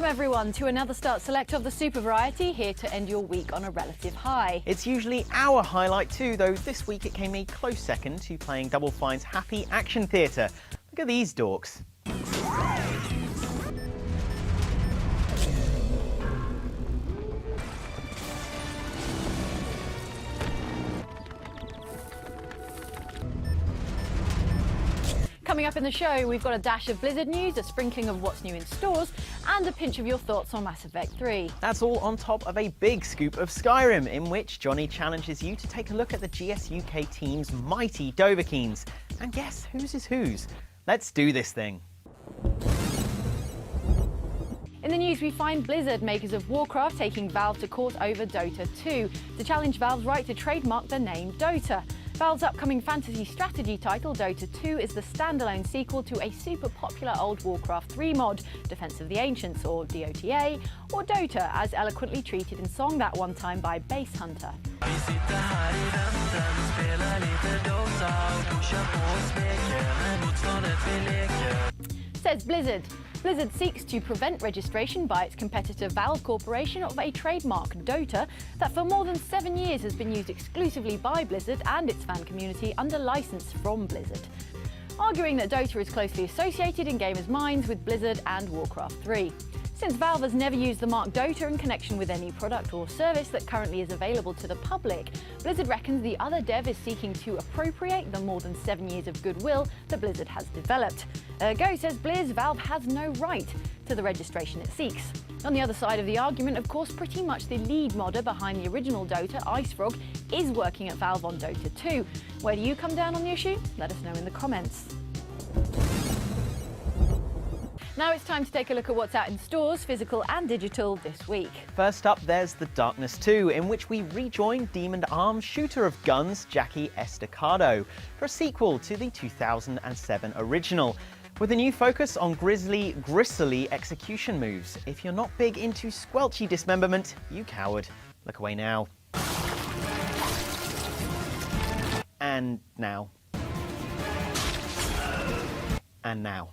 everyone to another Start Select of the Super Variety, here to end your week on a relative high. It's usually our highlight too, though this week it came a close second to playing Double Fine's Happy Action Theatre. Look at these dorks. Coming up in the show, we've got a dash of Blizzard news, a sprinkling of what's new in stores, and a pinch of your thoughts on Mass Effect 3. That's all on top of a big scoop of Skyrim, in which Johnny challenges you to take a look at the GS UK team's mighty Dovahkiins. And guess whose is whose? Let's do this thing. In the news, we find Blizzard, makers of Warcraft, taking Valve to court over Dota 2 to challenge Valve's right to trademark the name Dota. Valve's upcoming fantasy strategy title, Dota 2, is the standalone sequel to a super popular old Warcraft 3 mod, Defense of the Ancients, or DOTA, or Dota, as eloquently treated in song that one time by Bass Hunter. Says Blizzard. Blizzard seeks to prevent registration by its competitor Valve Corporation of a trademark, Dota, that for more than 7 years has been used exclusively by Blizzard and its fan community under license from Blizzard, arguing that Dota is closely associated in gamers' minds with Blizzard and Warcraft 3. Since Valve has never used the mark Dota in connection with any product or service that currently is available to the public, Blizzard reckons the other dev is seeking to appropriate the more than 7 years of goodwill that Blizzard has developed. Ergo, says Blizz, Valve has no right to the registration it seeks. On the other side of the argument, of course, pretty much the lead modder behind the original Dota, IceFrog, is working at Valve on Dota 2. Where do you come down on the issue? Let us know in the comments. Now it's time to take a look at what's out in stores, physical and digital, this week. First up, there's The Darkness 2, in which we rejoin Demon Arms shooter of guns Jackie Estacado for a sequel to the 2007 original, with a new focus on gristly execution moves. If you're not big into squelchy dismemberment, you coward. Look away now. And now. And now.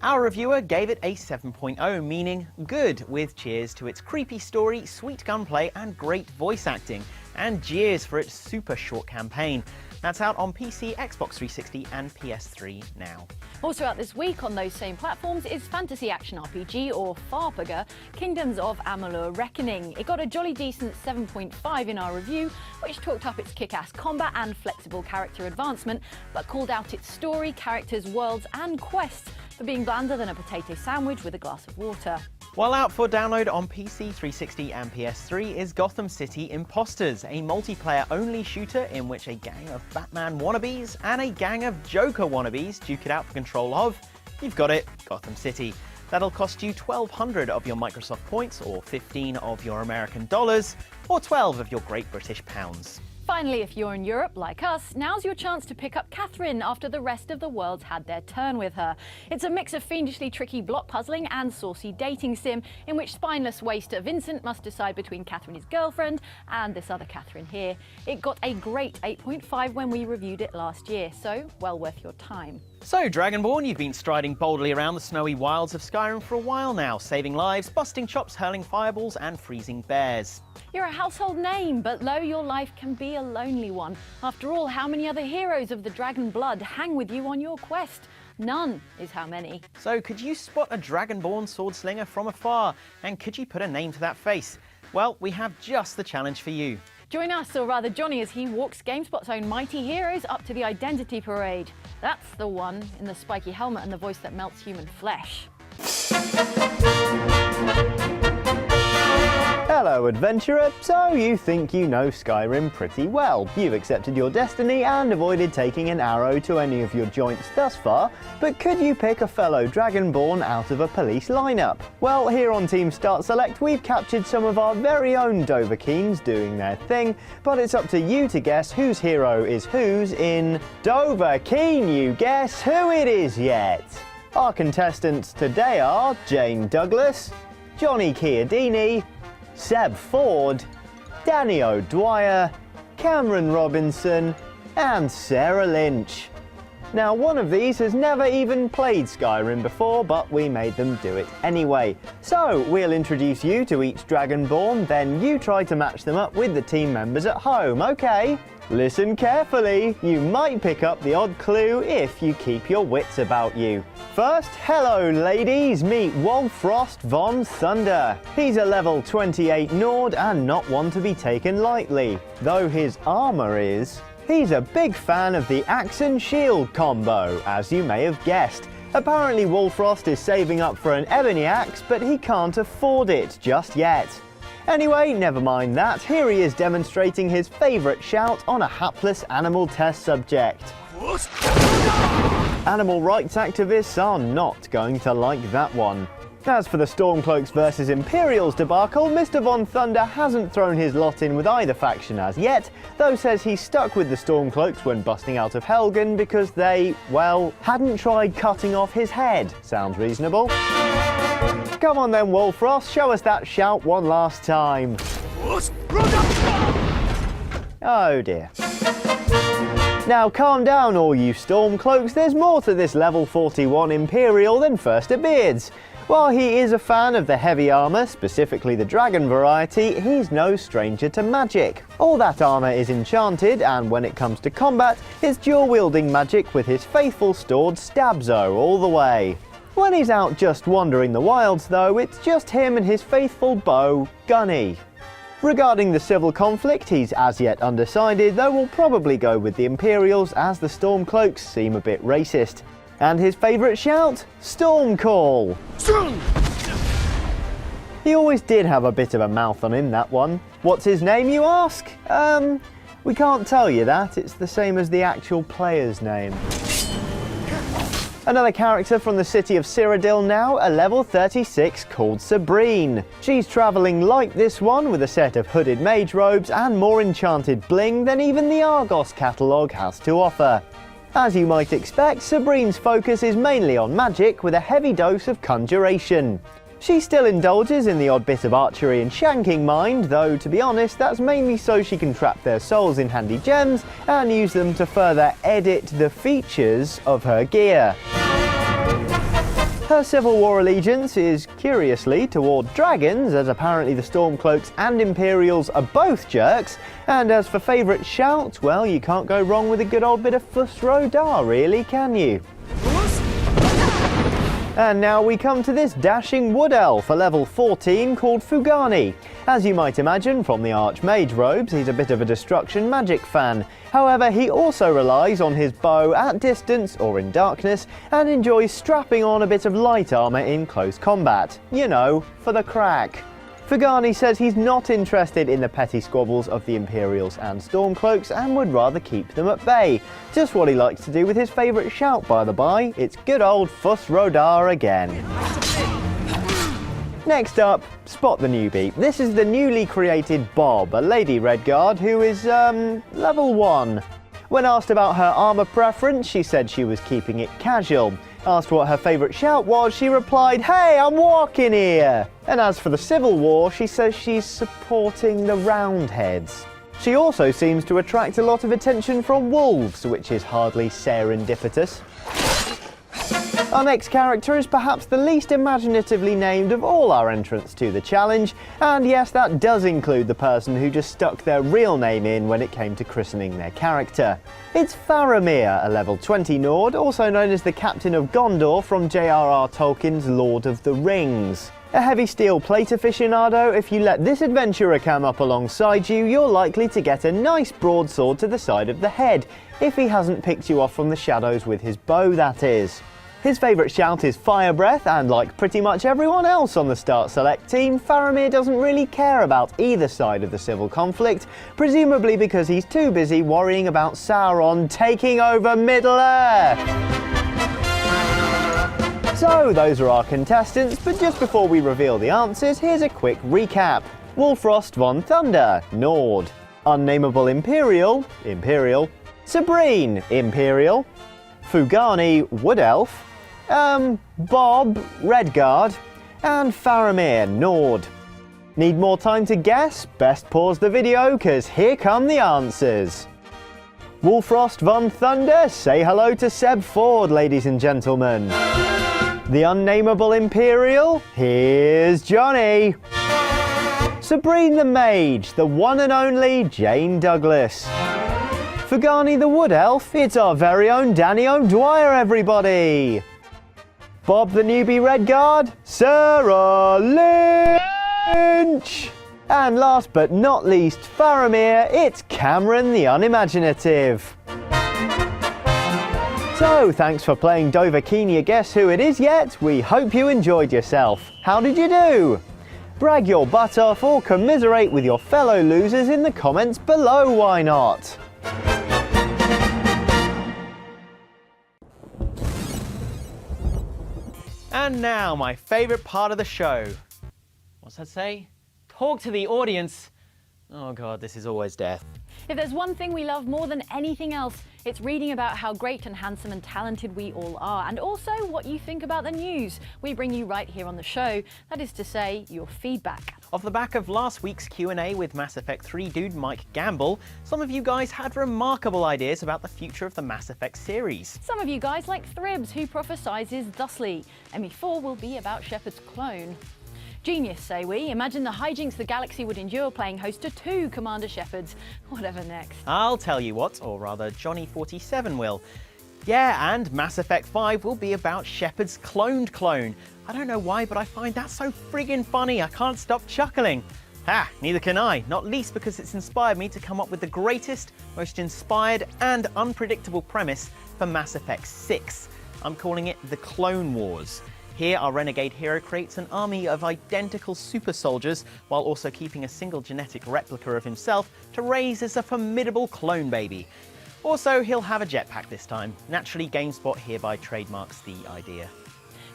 Our reviewer gave it a 7.0, meaning good, with cheers to its creepy story, sweet gunplay and great voice acting, and jeers for its super short campaign. That's out on PC, Xbox 360 and PS3 now. Also out this week on those same platforms is fantasy action RPG, or FARPG, Kingdoms of Amalur Reckoning. It got a jolly decent 7.5 in our review, which talked up its kick-ass combat and flexible character advancement, but called out its story, characters, worlds and quests for being blander than a potato sandwich with a glass of water. While out for download on PC, 360 and PS3 is Gotham City Imposters, a multiplayer-only shooter in which a gang of Batman wannabes and a gang of Joker wannabes duke it out for control of, you've got it, Gotham City. That'll cost you 1,200 of your Microsoft points, or 15 of your American dollars, or 12 of your Great British pounds. Finally, if you're in Europe, like us, now's your chance to pick up Catherine after the rest of the world's had their turn with her. It's a mix of fiendishly tricky block puzzling and saucy dating sim in which spineless waster Vincent must decide between Catherine, his girlfriend, and this other Catherine here. It got a great 8.5 when we reviewed it last year, so well worth your time. So, Dragonborn, you've been striding boldly around the snowy wilds of Skyrim for a while now, saving lives, busting chops, hurling fireballs, and freezing bears. You're a household name, but lo, your life can be a lonely one. After all, how many other heroes of the dragon blood hang with you on your quest? None is how many. So, could you spot a Dragonborn swordslinger from afar? And could you put a name to that face? Well, we have just the challenge for you. Join us, or rather Johnny, as he walks GameSpot's own mighty heroes up to the Identity Parade. That's the one in the spiky helmet and the voice that melts human flesh. Hello adventurer, so you think you know Skyrim pretty well. You've accepted your destiny and avoided taking an arrow to any of your joints thus far, but could you pick a fellow Dragonborn out of a police lineup? Well, here on Team Start Select we've captured some of our very own Dovahkiins doing their thing, but it's up to you to guess whose hero is whose in Dovahkiin you guess who it is yet. Our contestants today are Jane Douglas, Johnny Chiodini, Seb Ford, Danny O'Dwyer, Cameron Robinson and Sarah Lynch. Now, one of these has never even played Skyrim before, but we made them do it anyway. So, we'll introduce you to each Dragonborn, then you try to match them up with the team members at home, okay? Listen carefully, you might pick up the odd clue if you keep your wits about you. First, hello ladies, meet Wolfrost von Thunder. He's a level 28 Nord and not one to be taken lightly, though his armour is. He's a big fan of the axe and shield combo, as you may have guessed. Apparently Wolfrost is saving up for an ebony axe, but he can't afford it just yet. Anyway, never mind that, here he is demonstrating his favourite shout on a hapless animal test subject. Animal rights activists are not going to like that one. As for the Stormcloaks vs Imperials debacle, Mr. Von Thunder hasn't thrown his lot in with either faction as yet, though says he's stuck with the Stormcloaks when busting out of Helgen because they, well, hadn't tried cutting off his head. Sounds reasonable. Come on then, Wolfrost, show us that shout one last time. Oh dear. Now calm down all you Stormcloaks, there's more to this level 41 Imperial than first appears. While he is a fan of the heavy armour, specifically the dragon variety, he's no stranger to magic. All that armour is enchanted, and when it comes to combat, it's dual-wielding magic with his faithful stored Stabzo all the way. When he's out just wandering the wilds though, it's just him and his faithful bow, Gunny. Regarding the civil conflict, he's as yet undecided, though will probably go with the Imperials as the Stormcloaks seem a bit racist. And his favourite shout? Stormcall! He always did have a bit of a mouth on him, that one. What's his name, you ask? We can't tell you that, it's the same as the actual player's name. Another character from the city of Cyrodiil now, a level 36 called Sabrine. She's travelling light this one with a set of hooded mage robes and more enchanted bling than even the Argos catalogue has to offer. As you might expect, Sabrine's focus is mainly on magic with a heavy dose of conjuration. She still indulges in the odd bit of archery and shanking mind, though to be honest that's mainly so she can trap their souls in handy gems and use them to further edit the features of her gear. Her Civil War allegiance is, curiously, toward dragons, as apparently the Stormcloaks and Imperials are both jerks, and as for favourite shout, well, you can't go wrong with a good old bit of Fus Rodar, really, can you? And now we come to this dashing wood elf, a level 14 called Fugani. As you might imagine from the Archmage robes, he's a bit of a destruction magic fan. However, he also relies on his bow at distance or in darkness and enjoys strapping on a bit of light armour in close combat. You know, for the crack. Fugani says he's not interested in the petty squabbles of the Imperials and Stormcloaks and would rather keep them at bay. Just what he likes to do with his favourite shout, by the by. It's good old Fus Rodar again. Next up, spot the newbie. This is the newly created Bob, a lady Redguard who is, level 1. When asked about her armour preference, she said she was keeping it casual. Asked what her favourite shout was, she replied, "Hey, I'm walking here!" And as for the Civil War, she says she's supporting the Roundheads. She also seems to attract a lot of attention from wolves, which is hardly serendipitous. Our next character is perhaps the least imaginatively named of all our entrants to the challenge, and yes, that does include the person who just stuck their real name in when it came to christening their character. It's Faramir, a level 20 Nord, also known as the Captain of Gondor from J.R.R. Tolkien's Lord of the Rings. A heavy steel plate aficionado, if you let this adventurer come up alongside you, you're likely to get a nice broadsword to the side of the head, if he hasn't picked you off from the shadows with his bow, that is. His favourite shout is Fire Breath, and like pretty much everyone else on the Start Select team, Faramir doesn't really care about either side of the civil conflict, presumably because he's too busy worrying about Sauron taking over Middle-earth. So those are our contestants, but just before we reveal the answers, here's a quick recap. Wolfrost von Thunder, Nord. Unnameable Imperial, Imperial. Sabrine, Imperial. Fugani, Wood Elf. Bob, Redguard, and Faramir, Nord. Need more time to guess? Best pause the video, cause here come the answers. Wolfrost von Thunder, say hello to Seb Ford, ladies and gentlemen. The Unnameable Imperial, here's Johnny. Sabrine the Mage, the one and only Jane Douglas. Fagani the Wood Elf, it's our very own Danny O'Dwyer, everybody. Bob the Newbie Redguard, Sarah Lynch. And last but not least, Faramir, it's Cameron the Unimaginative. So, thanks for playing Dovahkiin, you guess who it is yet? We hope you enjoyed yourself. How did you do? Brag your butt off or commiserate with your fellow losers in the comments below, why not? And now, my favourite part of the show. What's that say? Talk to the audience. Oh god, this is always death. If there's one thing we love more than anything else, it's reading about how great and handsome and talented we all are, and also what you think about the news we bring you right here on the show. That is to say, your feedback. Off the back of last week's Q&A with Mass Effect 3 dude Mike Gamble, some of you guys had remarkable ideas about the future of the Mass Effect series. Some of you guys like Thribs, who prophesizes thusly. ME4 will be about Shepard's clone. Genius, say we. Imagine the hijinks the galaxy would endure playing host to 2 Commander Shepards. Whatever next. I'll tell you what, or rather Johnny47 will. Yeah, and Mass Effect 5 will be about Shepard's cloned clone. I don't know why, but I find that so friggin' funny, I can't stop chuckling. Ha, neither can I, not least because it's inspired me to come up with the greatest, most inspired and unpredictable premise for Mass Effect 6. I'm calling it the Clone Wars. Here, our renegade hero creates an army of identical super soldiers while also keeping a single genetic replica of himself to raise as a formidable clone baby. Also, he'll have a jetpack this time. Naturally, Gamespot hereby trademarks the idea.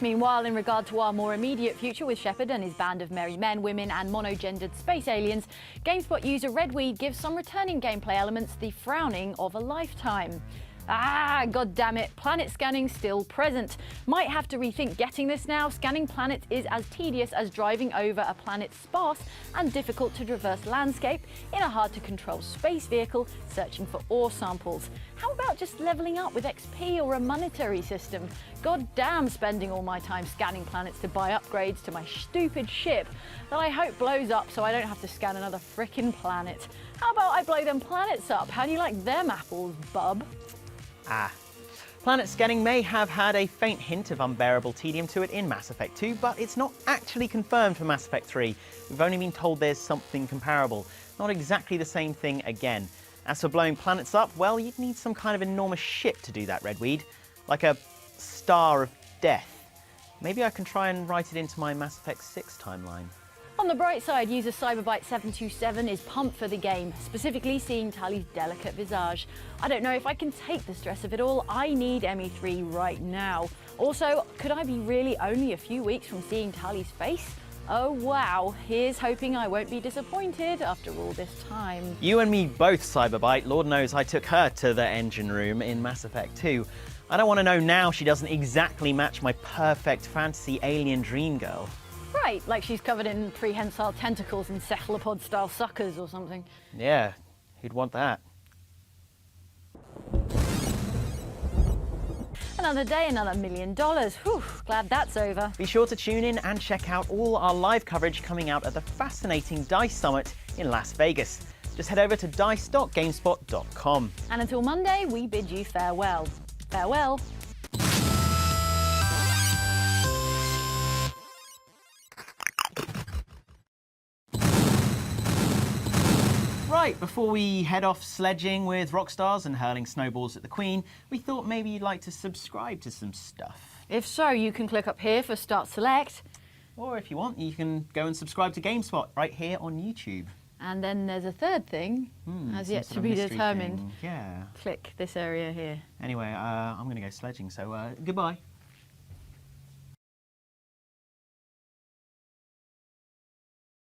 Meanwhile, in regard to our more immediate future with Shepard and his band of merry men, women and monogendered space aliens, Gamespot user Redweed gives some returning gameplay elements the frowning of a lifetime. Ah, god damn it, planet scanning still present. Might have to rethink getting this now. Scanning planets is as tedious as driving over a planet's sparse and difficult to traverse landscape in a hard to control space vehicle searching for ore samples. How about just leveling up with XP or a monetary system? God damn, spending all my time scanning planets to buy upgrades to my stupid ship that I hope blows up so I don't have to scan another frickin' planet. How about I blow them planets up? How do you like them apples, bub? Ah. Planet scanning may have had a faint hint of unbearable tedium to it in Mass Effect 2, but it's not actually confirmed for Mass Effect 3. We've only been told there's something comparable. Not exactly the same thing again. As for blowing planets up, well, you'd need some kind of enormous ship to do that, Redweed. Like a Star of Death. Maybe I can try and write it into my Mass Effect 6 timeline. On the bright side, user Cyberbyte727 is pumped for the game, specifically seeing Tali's delicate visage. I don't know if I can take the stress of it all. I need ME3 right now. Also, could I be really only a few weeks from seeing Tali's face? Oh wow, here's hoping I won't be disappointed after all this time. You and me both, Cyberbyte. Lord knows I took her to the engine room in Mass Effect 2. I don't want to know now she doesn't exactly match my perfect fantasy alien dream girl. Right, like she's covered in prehensile tentacles and cephalopod-style suckers or something. Yeah, who'd want that? Another day, another $1 million. Whew, glad that's over. Be sure to tune in and check out all our live coverage coming out at the fascinating DICE Summit in Las Vegas. Just head over to dice.gamespot.com. And until Monday, we bid you farewell. Farewell. Right, before we head off sledging with rock stars and hurling snowballs at the Queen, we thought maybe you'd like to subscribe to some stuff. If so, you can click up here for Start Select. Or if you want, you can go and subscribe to GameSpot right here on YouTube. And then there's a third thing, has yet to be determined. Yeah. Click this area here. Anyway, I'm going to go sledging, so goodbye.